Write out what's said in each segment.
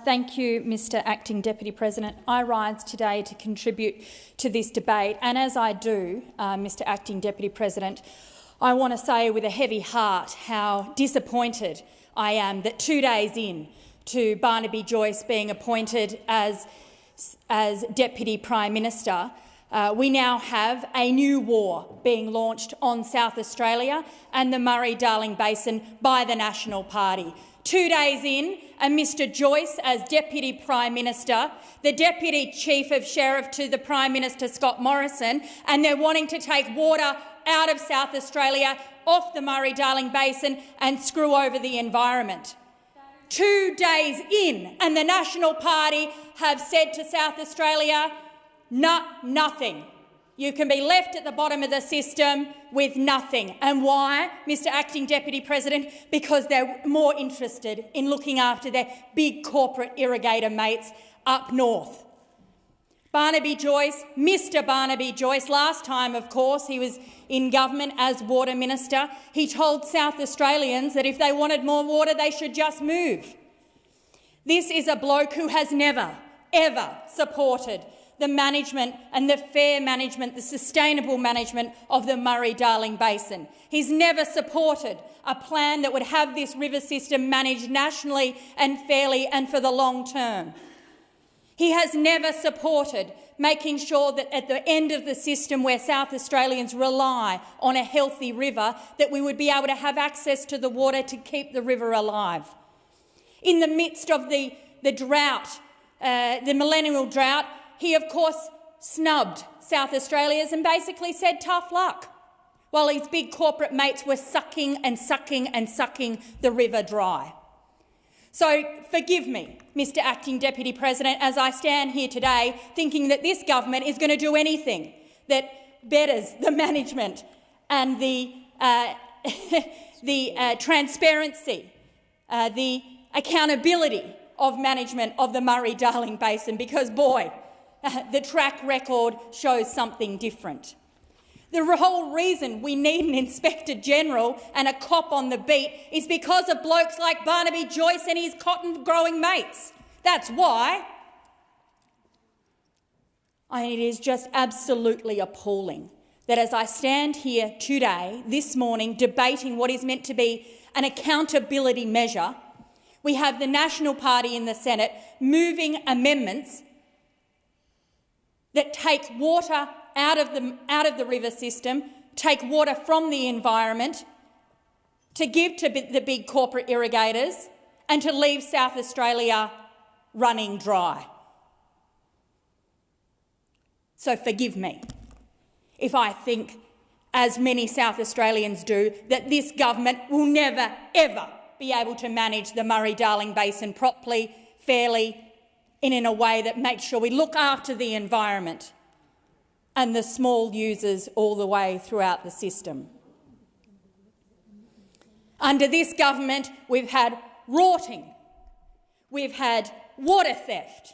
Thank you, Mr Acting Deputy President. I rise today to contribute to this debate, and as I do, Mr Acting Deputy President, I want to say with a heavy heart how disappointed I am that 2 days in to Barnaby Joyce being appointed as Deputy Prime Minister, we now have a new war being launched on South Australia and the Murray Darling Basin by the National Party. 2 days in, and Mr Joyce as Deputy Prime Minister, the Deputy Chief of Sheriff to the Prime Minister Scott Morrison, and they're wanting to take water out of South Australia, off the Murray Darling Basin and screw over the environment. 2 days in, and the National Party have said to South Australia, nothing. You can be left at the bottom of the system with nothing. And why, Mr Acting Deputy President? Because they're more interested in looking after their big corporate irrigator mates up north. Barnaby Joyce, Mr Barnaby Joyce, last time, of course, he was in government as Water Minister, he told South Australians that if they wanted more water, they should just move. This is a bloke who has never, ever supported the management and the fair management, the sustainable management of the Murray-Darling Basin. He's never supported a plan that would have this river system managed nationally and fairly and for the long term. He has never supported making sure that at the end of the system where South Australians rely on a healthy river, that we would be able to have access to the water to keep the river alive. In the midst of the drought, the millennial drought, he, of course, snubbed South Australians and basically said tough luck, while his big corporate mates were sucking and sucking and sucking the river dry. So forgive me, Mr Acting Deputy President, as I stand here today thinking that this government is going to do anything that betters the management and the transparency, the accountability of management of the Murray-Darling Basin, because, boy, the track record shows something different. The whole reason we need an Inspector General and a cop on the beat is because of blokes like Barnaby Joyce and his cotton-growing mates. That's why. It is just absolutely appalling that as I stand here today, this morning, debating what is meant to be an accountability measure, we have the National Party in the Senate moving amendments that take water out of the river system, take water from the environment, to give to the big corporate irrigators and to leave South Australia running dry. So forgive me if I think, as many South Australians do, that this government will never, ever be able to manage the Murray-Darling Basin properly, fairly, and in a way that makes sure we look after the environment and the small users all the way throughout the system. Under this government, we've had rorting, we've had water theft,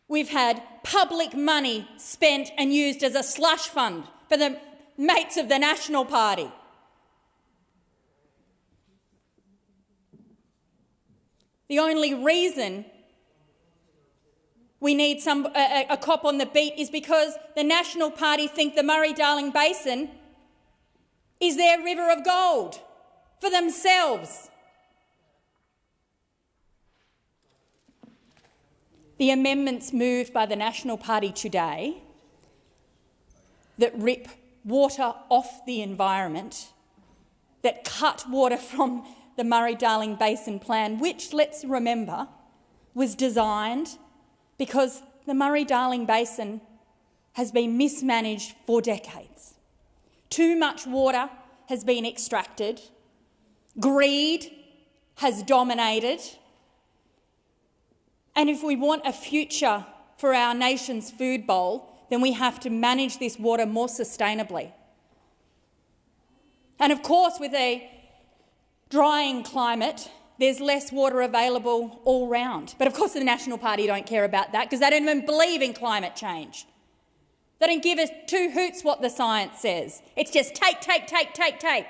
we've had public money spent and used as a slush fund for the mates of the National Party. The only reason we need a cop on the beat is because the National Party think the Murray-Darling Basin is their river of gold for themselves. The amendments moved by the National Party today that rip water off the environment, that cut water from the Murray-Darling Basin plan, which, let's remember, was designed because the Murray-Darling Basin has been mismanaged for decades. Too much water has been extracted, greed has dominated, and if we want a future for our nation's food bowl, then we have to manage this water more sustainably. And of course, with a drying climate, there's less water available all round. But of course the National Party don't care about that because they don't even believe in climate change. They don't give us two hoots what the science says. It's just take, take, take, take, take.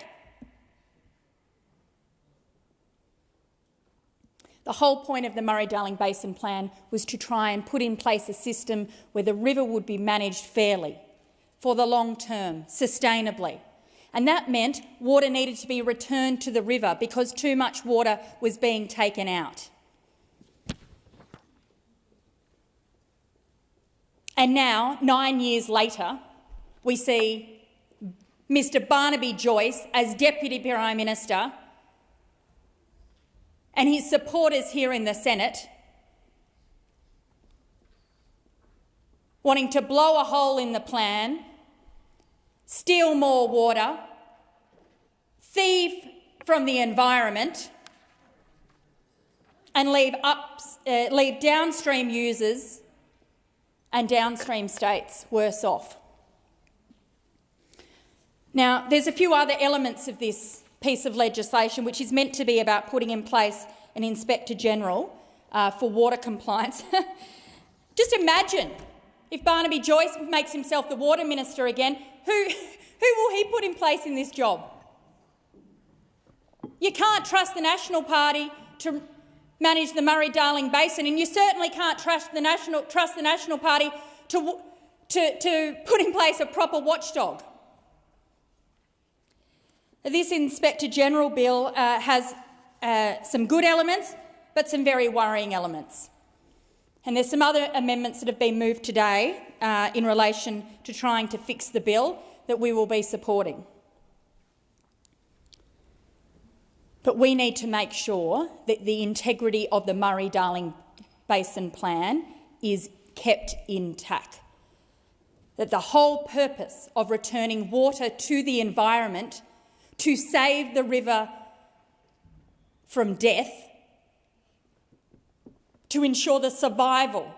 The whole point of the Murray Darling Basin Plan was to try and put in place a system where the river would be managed fairly, for the long term, sustainably. And that meant water needed to be returned to the river because too much water was being taken out. And now, 9 years later, we see Mr Barnaby Joyce as Deputy Prime Minister and his supporters here in the Senate wanting to blow a hole in the plan, steal more water, thieve from the environment and leave downstream users and downstream states worse off. Now, there's a few other elements of this piece of legislation which is meant to be about putting in place an Inspector General for water compliance. Just imagine if Barnaby Joyce makes himself the Water Minister again, who will he put in place in this job? You can't trust the National Party to manage the Murray Darling Basin, and you certainly can't trust the National Party to put in place a proper watchdog. This Inspector General bill has some good elements, but some very worrying elements. And there's some other amendments that have been moved today in relation to trying to fix the bill that we will be supporting. But we need to make sure that the integrity of the Murray Darling Basin Plan is kept intact, that the whole purpose of returning water to the environment to save the river from death, to ensure the survival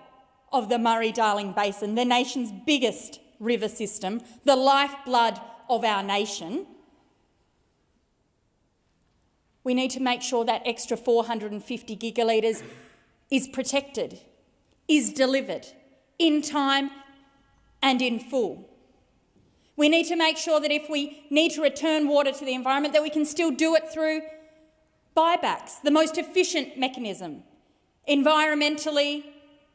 of the Murray Darling Basin, the nation's biggest river system, the lifeblood of our nation, we need to make sure that extra 450 gigalitres is protected, is delivered in time and in full. We need to make sure that if we need to return water to the environment, that we can still do it through buybacks, the most efficient mechanism, environmentally,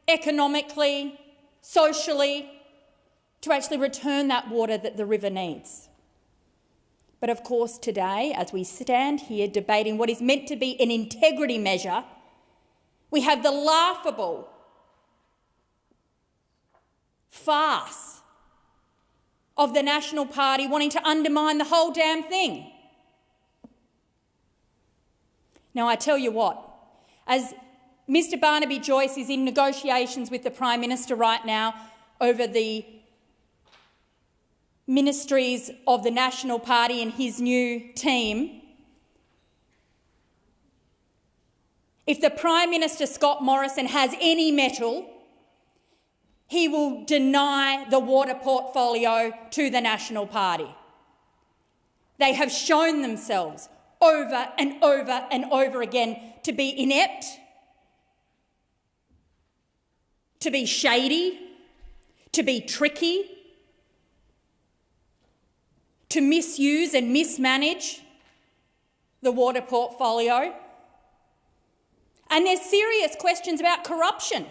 economically, socially, to actually return that water that the river needs. But of course today, as we stand here debating what is meant to be an integrity measure, we have the laughable farce of the National Party wanting to undermine the whole damn thing. Now, I tell you what, as Mr Barnaby Joyce is in negotiations with the Prime Minister right now over the ministries of the National Party and his new team, if the Prime Minister, Scott Morrison, has any mettle, he will deny the water portfolio to the National Party. They have shown themselves over and over and over again to be inept, to be shady, to be tricky, to misuse and mismanage the water portfolio. And there's serious questions about corruption.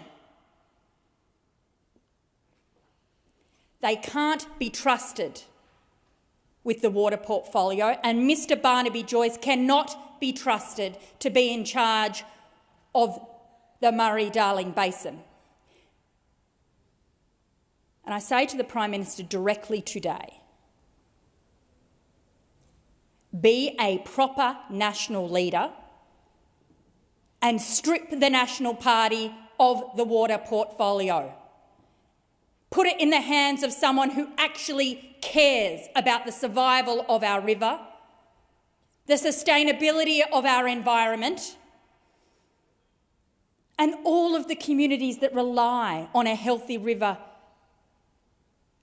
They can't be trusted with the water portfolio, and Mr Barnaby Joyce cannot be trusted to be in charge of the Murray Darling Basin. And I say to the Prime Minister directly today, be a proper national leader and strip the National Party of the water portfolio. Put it in the hands of someone who actually cares about the survival of our river, the sustainability of our environment, and all of the communities that rely on a healthy river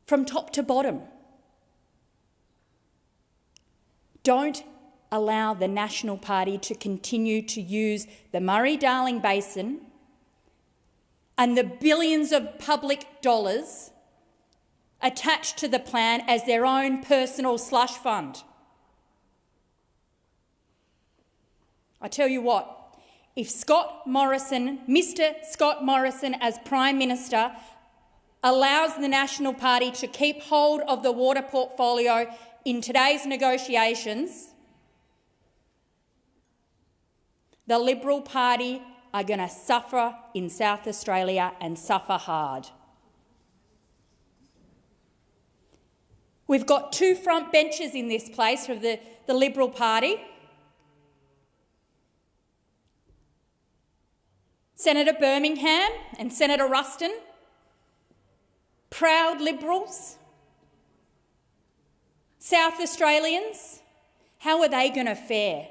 from top to bottom. Don't allow the National Party to continue to use the Murray Darling Basin and the billions of public dollars attached to the plan as their own personal slush fund. I tell you what, if Mr Scott Morrison as Prime Minister allows the National Party to keep hold of the water portfolio in today's negotiations, the Liberal Party are going to suffer in South Australia and suffer hard. We've got two front benches in this place for the Liberal Party. Senator Birmingham and Senator Ruston, proud Liberals. South Australians, how are they going to fare?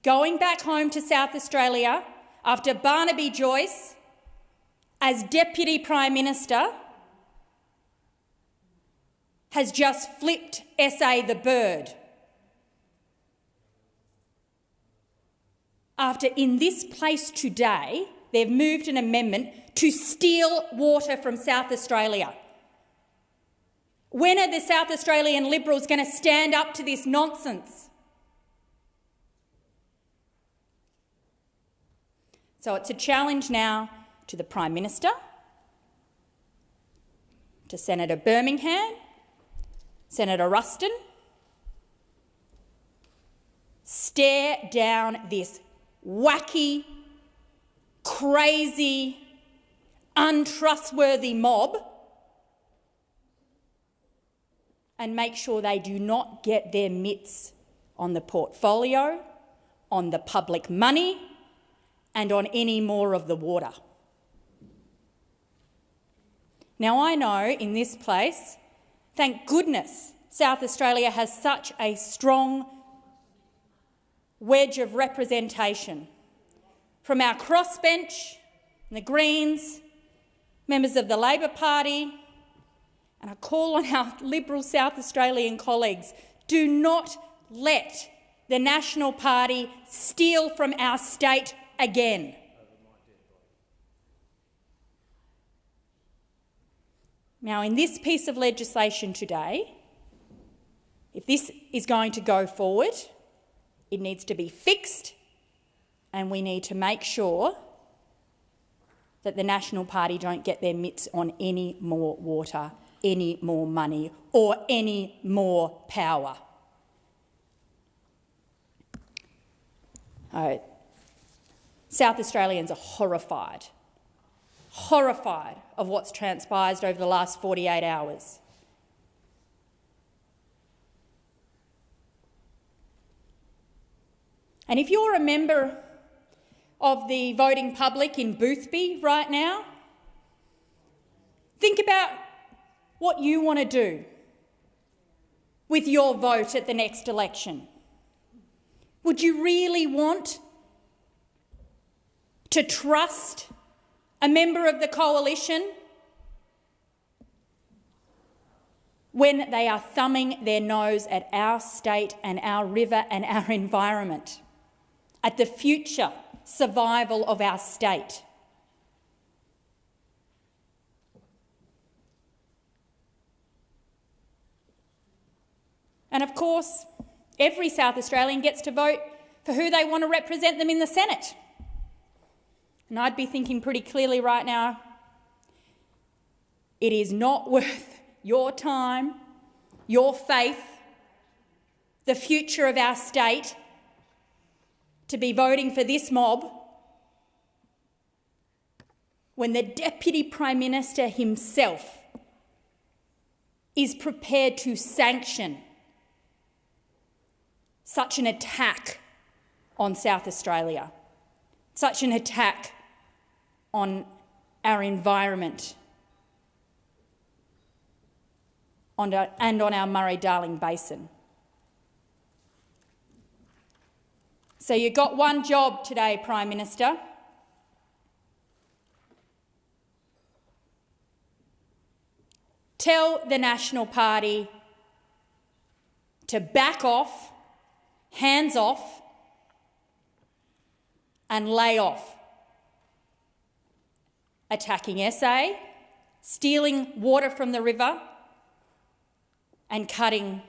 Going back home to South Australia after Barnaby Joyce, as Deputy Prime Minister, has just flipped SA the bird. After in this place today, they've moved an amendment to steal water from South Australia. When are the South Australian Liberals going to stand up to this nonsense? So it's a challenge now to the Prime Minister, to Senator Birmingham, Senator Ruston. Stare down this wacky, crazy, untrustworthy mob and make sure they do not get their mitts on the portfolio, on the public money and on any more of the water. Now, I know in this place, thank goodness, South Australia has such a strong wedge of representation from our crossbench, the Greens, members of the Labor Party, and I call on our Liberal South Australian colleagues, do not let the National Party steal from our state again. Now, in this piece of legislation today, if this is going to go forward, it needs to be fixed and we need to make sure that the National Party don't get their mitts on any more water, any more money or any more power. South Australians are horrified of what's transpired over the last 48 hours. And if you're a member of the voting public in Boothby right now, think about what you want to do with your vote at the next election. Would you really want to trust a member of the coalition when they are thumbing their nose at our state and our river and our environment, at the future survival of our state? And of course, every South Australian gets to vote for who they want to represent them in the Senate. And I'd be thinking pretty clearly right now, it is not worth your time, your faith, the future of our state to be voting for this mob when the Deputy Prime Minister himself is prepared to sanction such an attack on South Australia, such an attack on our environment and on our Murray Darling Basin. So you've got one job today, Prime Minister. Tell the National Party to back off, hands off, and lay off attacking SA, stealing water from the river and cutting